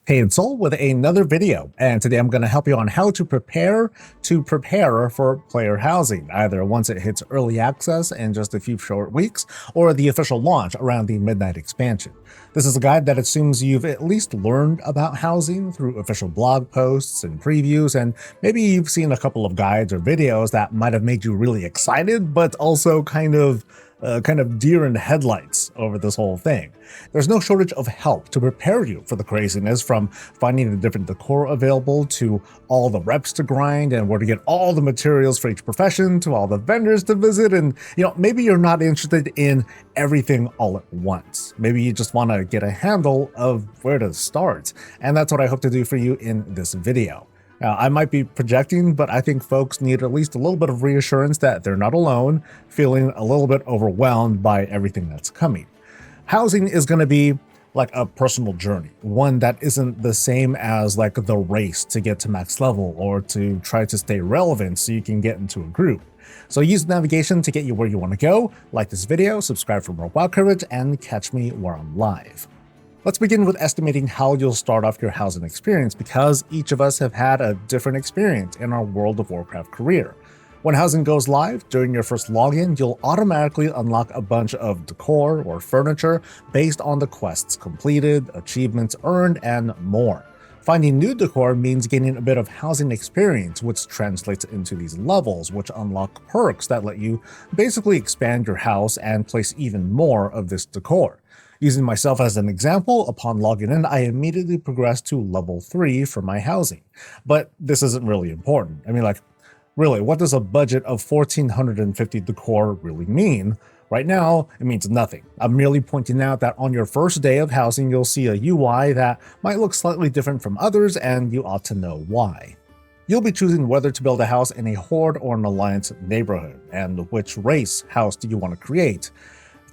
Hey, it's Soul with another video, and today I'm going to help you on how to prepare for player housing, either once it hits early access in just a few short weeks, or the official launch around the midnight expansion. This is a guide that assumes you've at least learned about housing through official blog posts and previews, and maybe you've seen a couple of guides or videos that might have made you really excited, but also kind of deer in the headlights over this whole thing. There's no shortage of help to prepare you for the craziness, from finding the different decor available to all the reps to grind and where to get all the materials for each profession to all the vendors to visit. And maybe you're not interested in everything all at once. Maybe you just want to get a handle of where to start. And that's what I hope to do for you in this video. Now, I might be projecting, but I think folks need at least a little bit of reassurance that they're not alone, feeling a little bit overwhelmed by everything that's coming. Housing is going to be like a personal journey, one that isn't the same as like the race to get to max level or to try to stay relevant so you can get into a group. So use navigation to get you where you want to go. Like this video, subscribe for more WoW coverage, and catch me where I'm live. Let's begin with estimating how you'll start off your housing experience, because each of us have had a different experience in our World of Warcraft career. When housing goes live, during your first login, you'll automatically unlock a bunch of decor or furniture based on the quests completed, achievements earned, and more. Finding new decor means gaining a bit of housing experience, which translates into these levels, which unlock perks that let you basically expand your house and place even more of this decor. Using myself as an example, upon logging in, I immediately progressed to level 3 for my housing. But this isn't really important. I mean, really, what does a budget of 1,450 decor really mean? Right now, it means nothing. I'm merely pointing out that on your first day of housing, you'll see a UI that might look slightly different from others, and you ought to know why. You'll be choosing whether to build a house in a Horde or an Alliance neighborhood, and which race house do you want to create.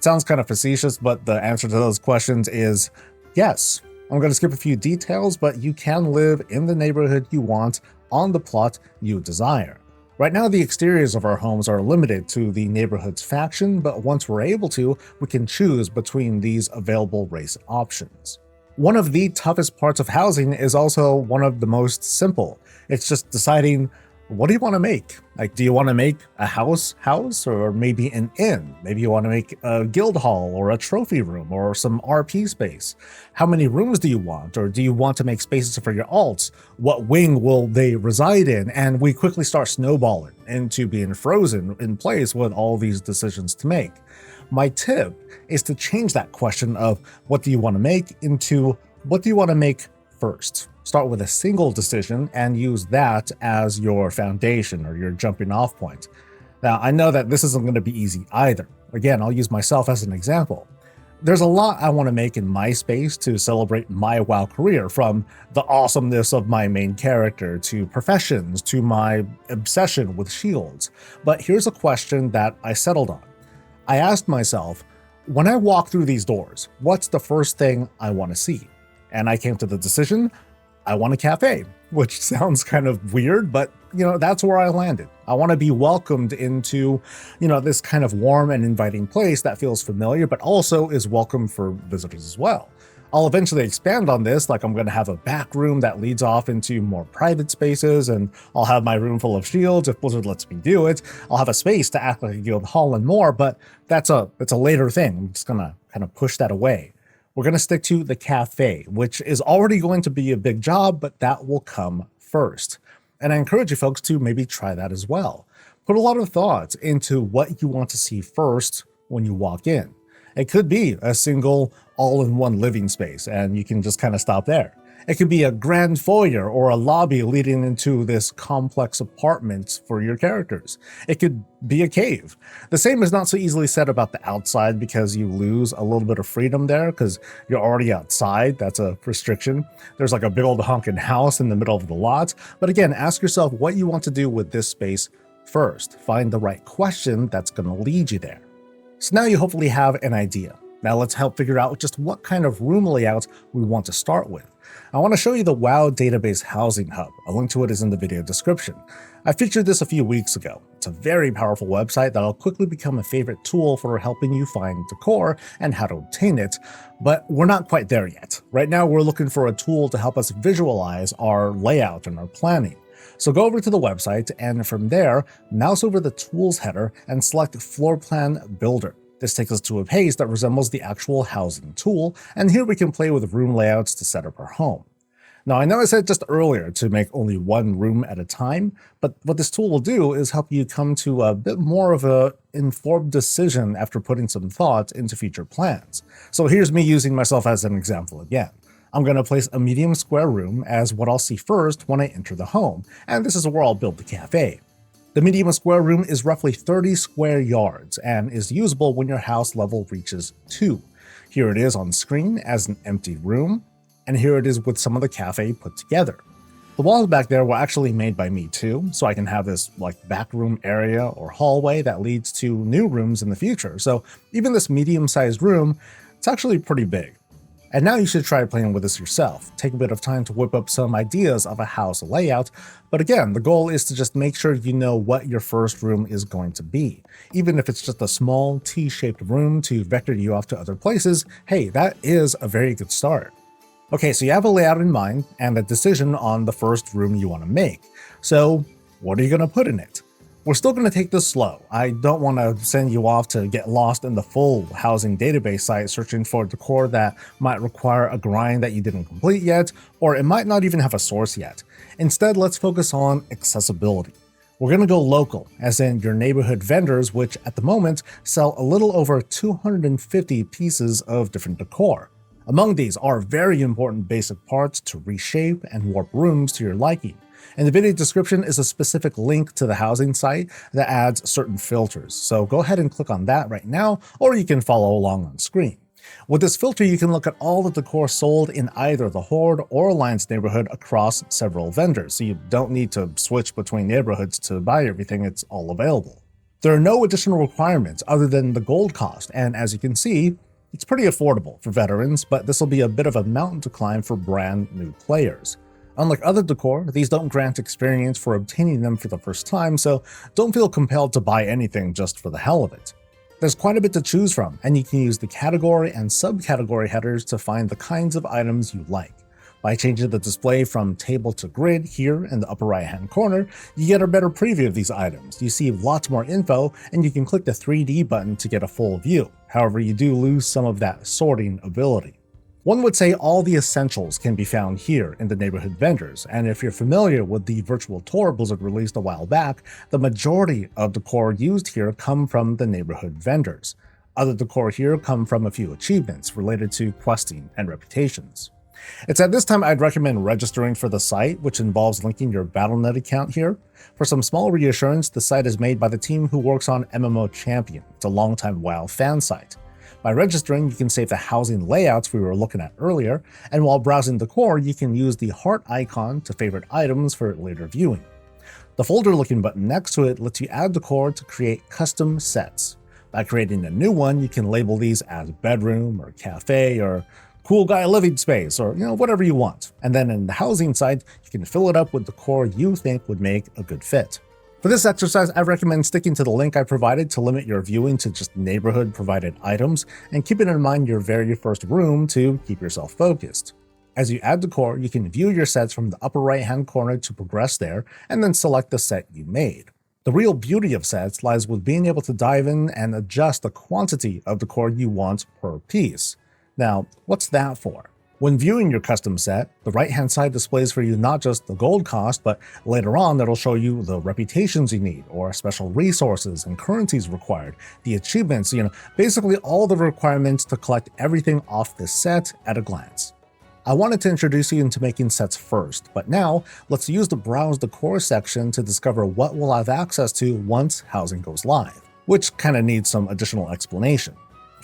Sounds kind of facetious, but the answer to those questions is yes. I'm going to skip a few details, but you can live in the neighborhood you want on the plot you desire. Right now, the exteriors of our homes are limited to the neighborhood's faction, but once we're able to, we can choose between these available race options. One of the toughest parts of housing is also one of the most simple. It's just deciding, what do you want to make? Do you want to make a house, or maybe an inn? Maybe you want to make a guild hall or a trophy room or some RP space. How many rooms do you want? Or do you want to make spaces for your alts? What wing will they reside in? And we quickly start snowballing into being frozen in place with all these decisions to make. My tip is to change that question of what do you want to make into what do you want to make first. Start with a single decision and use that as your foundation or your jumping off point. Now, I know that this isn't going to be easy either. Again, I'll use myself as an example. There's a lot I want to make in my space to celebrate my WoW career, from the awesomeness of my main character to professions to my obsession with shields. But here's a question that I settled on. I asked myself, when I walk through these doors, what's the first thing I want to see? And I came to the decision, I want a cafe, which sounds kind of weird, but that's where I landed. I want to be welcomed into, this kind of warm and inviting place that feels familiar, but also is welcome for visitors as well. I'll eventually expand on this, I'm going to have a back room that leads off into more private spaces, and I'll have my room full of shields if Blizzard lets me do it. I'll have a space to act like a guild hall and more, but it's a later thing. I'm just going to kind of push that away. We're going to stick to the cafe, which is already going to be a big job, but that will come first. And I encourage you folks to maybe try that as well. Put a lot of thought into what you want to see first when you walk in. It could be a single all-in-one living space, and you can just kind of stop there. It could be a grand foyer or a lobby leading into this complex apartment for your characters. It could be a cave. The same is not so easily said about the outside, because you lose a little bit of freedom there because you're already outside. That's a restriction. There's a big old honking house in the middle of the lot. But again, ask yourself what you want to do with this space first. Find the right question that's going to lead you there. So now you hopefully have an idea. Now let's help figure out just what kind of room layout we want to start with. I want to show you the WoW Database Housing Hub. A link to it is in the video description. I featured this a few weeks ago. It's a very powerful website that'll quickly become a favorite tool for helping you find decor and how to obtain it, but we're not quite there yet. Right now we're looking for a tool to help us visualize our layout and our planning. So go over to the website, and from there, mouse over the Tools header and select Floor Plan Builder. This takes us to a page that resembles the actual housing tool, and here we can play with room layouts to set up our home. Now, I know I said just earlier to make only one room at a time, but what this tool will do is help you come to a bit more of an informed decision after putting some thought into future plans. So here's me using myself as an example again. I'm going to place a medium square room as what I'll see first when I enter the home, and this is where I'll build the cafe. The medium square room is roughly 30 square yards and is usable when your house level reaches 2. Here it is on screen as an empty room, and here it is with some of the cafe put together. The walls back there were actually made by me too, so I can have this like back room area or hallway that leads to new rooms in the future. So even this medium-sized room, it's actually pretty big. And now you should try playing with this yourself. Take a bit of time to whip up some ideas of a house layout, but again, the goal is to just make sure you know what your first room is going to be. Even if it's just a small T-shaped room to vector you off to other places, hey, that is a very good start. Okay, so you have a layout in mind and a decision on the first room you want to make. So what are you going to put in it? We're still going to take this slow. I don't want to send you off to get lost in the full housing database site searching for decor that might require a grind that you didn't complete yet, or it might not even have a source yet. Instead, let's focus on accessibility. We're going to go local, as in your neighborhood vendors, which at the moment sell a little over 250 pieces of different decor. Among these are very important basic parts to reshape and warp rooms to your liking. In the video description is a specific link to the housing site that adds certain filters, so go ahead and click on that right now, or you can follow along on screen. With this filter, you can look at all the decor sold in either the Horde or Alliance neighborhood across several vendors, so you don't need to switch between neighborhoods to buy everything, it's all available. There are no additional requirements other than the gold cost, and as you can see, it's pretty affordable for veterans, but this will be a bit of a mountain to climb for brand new players. Unlike other decor, these don't grant experience for obtaining them for the first time, so don't feel compelled to buy anything just for the hell of it. There's quite a bit to choose from, and you can use the category and subcategory headers to find the kinds of items you like. By changing the display from table to grid here in the upper right hand corner, you get a better preview of these items. You see lots more info, and you can click the 3D button to get a full view. However, you do lose some of that sorting ability. One would say all the essentials can be found here in the neighborhood vendors, and if you're familiar with the virtual tour Blizzard released a while back, the majority of decor used here come from the neighborhood vendors. Other decor here come from a few achievements related to questing and reputations. It's at this time I'd recommend registering for the site, which involves linking your Battle.net account here. For some small reassurance, the site is made by the team who works on MMO Champion. It's a longtime WoW fan site. By registering, you can save the housing layouts we were looking at earlier, and while browsing decor, you can use the heart icon to favorite items for later viewing. The folder-looking button next to it lets you add decor to create custom sets. By creating a new one, you can label these as bedroom or cafe or cool guy living space or whatever you want. And then in the housing side, you can fill it up with decor you think would make a good fit. For this exercise, I recommend sticking to the link I provided to limit your viewing to just neighborhood-provided items, and keeping in mind your very first room to keep yourself focused. As you add decor, you can view your sets from the upper right-hand corner to progress there, and then select the set you made. The real beauty of sets lies with being able to dive in and adjust the quantity of decor you want per piece. Now, what's that for? When viewing your custom set, the right-hand side displays for you not just the gold cost, but later on it'll show you the reputations you need, or special resources and currencies required, the achievements, basically all the requirements to collect everything off this set at a glance. I wanted to introduce you into making sets first, but now let's use the Browse Decor section to discover what we'll have access to once housing goes live, which kind of needs some additional explanation.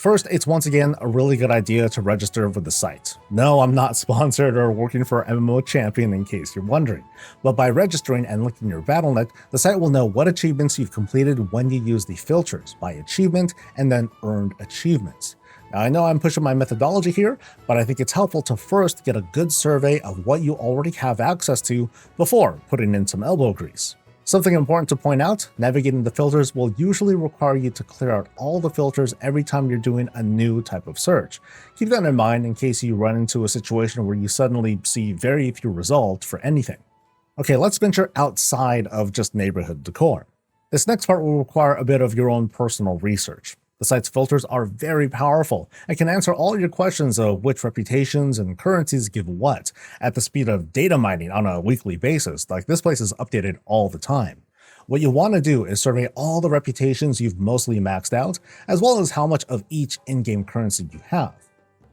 First, it's once again a really good idea to register with the site. No, I'm not sponsored or working for MMO Champion in case you're wondering, but by registering and linking your Battle.net, the site will know what achievements you've completed when you use the filters by achievement and then earned achievements. Now, I know I'm pushing my methodology here, but I think it's helpful to first get a good survey of what you already have access to before putting in some elbow grease. Something important to point out, navigating the filters will usually require you to clear out all the filters every time you're doing a new type of search. Keep that in mind in case you run into a situation where you suddenly see very few results for anything. Okay, let's venture outside of just neighborhood decor. This next part will require a bit of your own personal research. The site's filters are very powerful and can answer all your questions of which reputations and currencies give what at the speed of data mining on a weekly basis. Like, this place is updated all the time. What you want to do is survey all the reputations you've mostly maxed out, as well as how much of each in-game currency you have.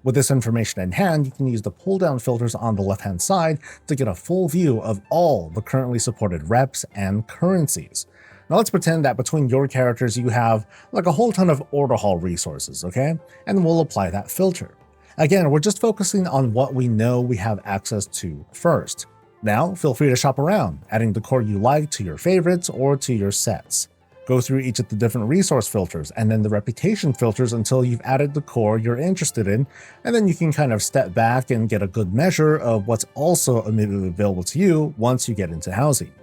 With this information in hand, you can use the pull-down filters on the left-hand side to get a full view of all the currently supported reps and currencies. Now let's pretend that between your characters you have like a whole ton of order hall resources, okay? And we'll apply that filter. Again, we're just focusing on what we know we have access to first. Now, feel free to shop around, adding decor you like to your favorites or to your sets. Go through each of the different resource filters and then the reputation filters until you've added decor you're interested in, and then you can kind of step back and get a good measure of what's also immediately available to you once you get into housing.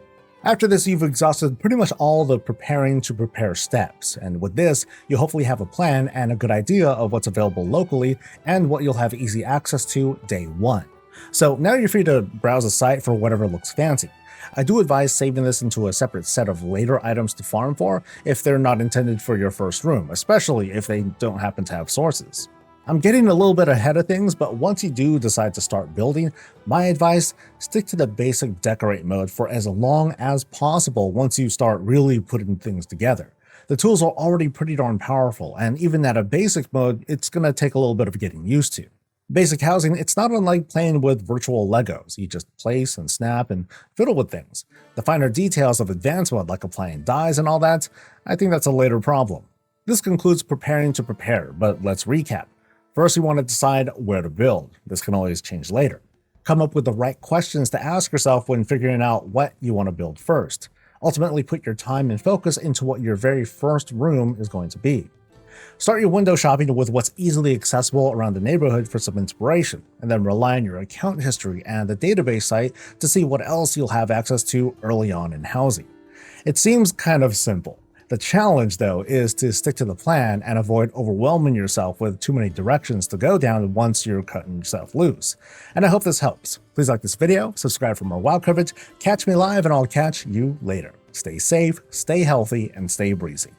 After this, you've exhausted pretty much all the preparing to prepare steps, and with this, you'll hopefully have a plan and a good idea of what's available locally and what you'll have easy access to day one. So now you're free to browse the site for whatever looks fancy. I do advise saving this into a separate set of later items to farm for if they're not intended for your first room, especially if they don't happen to have sources. I'm getting a little bit ahead of things, but once you do decide to start building, my advice, stick to the basic decorate mode for as long as possible once you start really putting things together. The tools are already pretty darn powerful, and even at a basic mode, it's going to take a little bit of getting used to. Basic housing, it's not unlike playing with virtual Legos. You just place and snap and fiddle with things. The finer details of advanced mode, like applying dyes and all that, I think that's a later problem. This concludes preparing to prepare, but let's recap. First, you want to decide where to build. This can always change later. Come up with the right questions to ask yourself when figuring out what you want to build first. Ultimately, put your time and focus into what your very first room is going to be. Start your window shopping with what's easily accessible around the neighborhood for some inspiration, and then rely on your account history and the database site to see what else you'll have access to early on in housing. It seems kind of simple. The challenge, though, is to stick to the plan and avoid overwhelming yourself with too many directions to go down once you're cutting yourself loose. And I hope this helps. Please like this video, subscribe for more WoW coverage, catch me live, and I'll catch you later. Stay safe, stay healthy, and stay breezy.